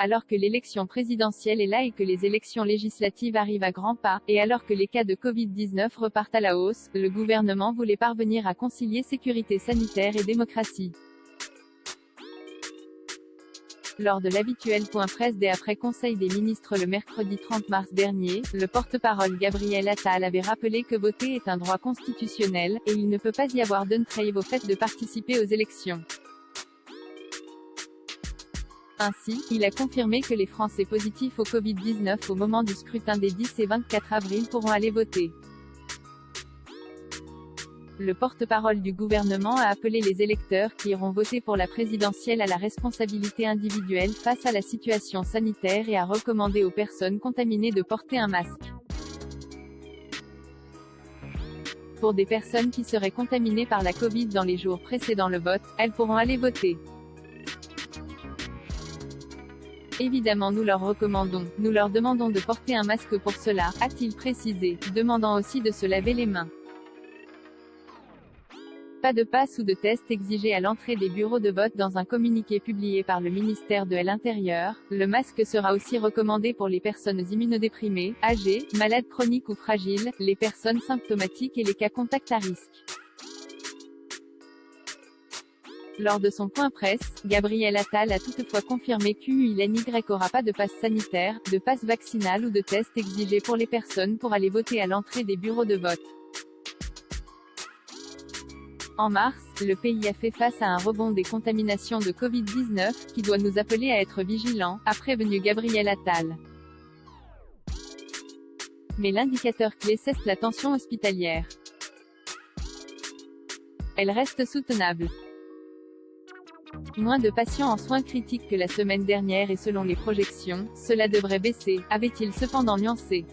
alors que l'élection présidentielle est là et que les élections législatives arrivent à grands pas, et alors que les cas de Covid-19 repartent à la hausse, le gouvernement voulait parvenir à concilier sécurité sanitaire et démocratie. Lors de l'habituel point presse des après Conseil des ministres le mercredi 30 mars dernier, le porte-parole Gabriel Attal avait rappelé que voter est un droit constitutionnel, et il ne peut pas y avoir d'entrave au fait de participer aux élections. Ainsi, il a confirmé que les Français positifs au Covid-19 au moment du scrutin des 10 et 24 avril pourront aller voter. Le porte-parole du gouvernement a appelé les électeurs qui iront voter pour la présidentielle à la responsabilité individuelle face à la situation sanitaire et a recommandé aux personnes contaminées de porter un masque. Pour des personnes qui seraient contaminées par la Covid dans les jours précédant le vote, elles pourront aller voter. Évidemment nous leur recommandons, nous leur demandons de porter un masque pour cela, a-t-il précisé, demandant aussi de se laver les mains. Pas de passe ou de test exigé à l'entrée des bureaux de vote. Dans un communiqué publié par le ministère de l'Intérieur, le masque sera aussi recommandé pour les personnes immunodéprimées, âgées, malades chroniques ou fragiles, les personnes symptomatiques et les cas contacts à risque. Lors de son point presse, Gabriel Attal a toutefois confirmé qu'il n'y aura pas de passe sanitaire, de passe vaccinal ou de test exigé pour les personnes pour aller voter à l'entrée des bureaux de vote. En mars, le pays a fait face à un rebond des contaminations de Covid-19, qui doit nous appeler à être vigilants, a prévenu Gabriel Attal. Mais l'indicateur clé c'est la tension hospitalière. Elle reste soutenable. Moins de patients en soins critiques que la semaine dernière et selon les projections, cela devrait baisser, avait-il cependant nuancé.